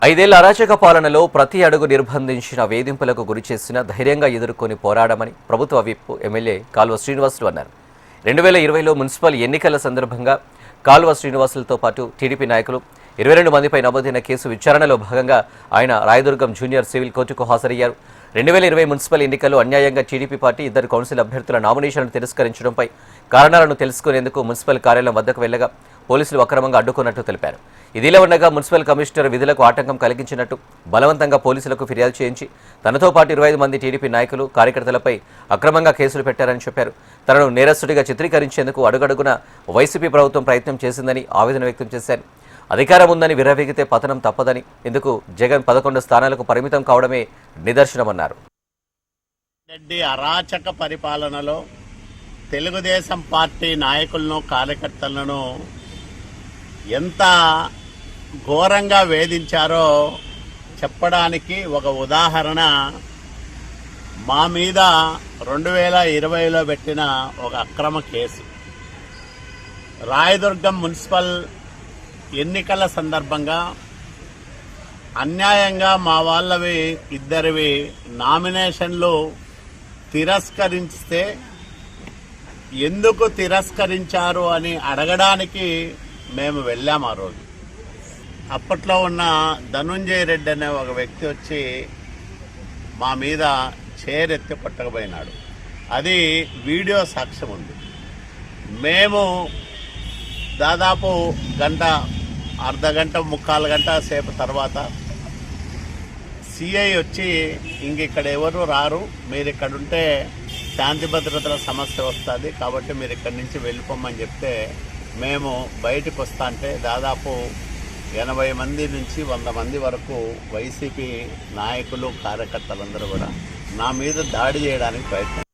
ఐదేళ్ల అరాచక పాలనలో ప్రతి అడుగు నిర్బంధించిన వేధింపులకు గురిచేసిన ధైర్యంగా ఎదుర్కొని పోరాడమని ప్రభుత్వ విప్ ఎమ్మెల్యే కాల్వ శ్రీనివాసులు అన్నారు. 2020లో మున్సిపల్ ఎన్నికల సందర్భంగా కాల్వ శ్రీనివాసులతో పాటు టీడీపీ నాయకులు 22 మందిపై నమోదైన కేసు విచారణలో భాగంగా ఆయన రాయదుర్గం జూనియర్ సివిల్ కోర్టుకు హాజరయ్యారు. 2020 మున్సిపల్ ఎన్నికల్లో అన్యాయంగా టీడీపీ పార్టీ 2 కౌన్సిల్ అభ్యర్థుల నామినేషన్లను తిరస్కరించడంపై కారణాలను తెలుసుకునేందుకు మున్సిపల్ కార్యాలయం వద్దకు వెళ్లగా పోలీసులు అక్రమంగా అడ్డుకున్నట్టు తెలిపారు. ఇదిలా ఉండగా మున్సిపల్ కమిషనర్ విధులకు ఆటంకం కలిగించినట్టు బలవంతంగా పోలీసులకు ఫిర్యాదు చేయించి తనతో పాటు 25 మంది టీడీపీ నాయకులు కార్యకర్తలపై అక్రమంగా కేసులు పెట్టారని చెప్పారు. తనను నేరస్తుడిగా చిత్రీకరించేందుకు అడుగడుగున వైసీపీ ప్రభుత్వం ప్రయత్నం చేసిందని ఆవేదన వ్యక్తం చేశారు. అధికారం ఉందని విర్రవీగితే పతనం తప్పదని, ఇందుకు జగన్ 11 స్థానాలకు పరిమితం కావడమే నిదర్శనమన్నారు. రెడ్డి అరాచక పరిపాలనలో తెలుగుదేశం పార్టీ నాయకులను కార్యకర్తలను ఎంత ఘోరంగా వేధించారో చెప్పడానికి ఒక ఉదాహరణ మా మీద 2020లో పెట్టిన ఒక అక్రమ కేసు. రాయదుర్గం మున్సిపల్ ఎన్నికల సందర్భంగా అన్యాయంగా మా వాళ్ళవి 2 నామినేషన్లు తిరస్కరిస్తే ఎందుకు తిరస్కరించారు అని అడగడానికి మేము వెళ్ళాము. ఆ రోజు అప్పట్లో ఉన్న ధనుంజయ రెడ్డి అనే ఒక వ్యక్తి వచ్చి మా మీద చేరెత్తి పట్టకపోయినాడు. అది వీడియో సాక్ష్యం ఉంది. మేము దాదాపు గంట, అర్ధగంట, 3/4 గంట సేపు తర్వాత సిఐ వచ్చి ఇక్కడ ఎవరు రారు, మీరు ఇక్కడ ఉంటే శాంతి భద్రతల సమస్య వస్తుంది, కాబట్టి మీరు ఇక్కడి నుంచి వెళ్ళిపోమని చెప్తే మేము బయటకు వస్తా అంటే దాదాపు 80 మంది నుంచి 100 మంది వరకు వైసీపీ నాయకులు కార్యకర్తలందరూ కూడా నా మీద దాడి చేయడానికి ప్రయత్నం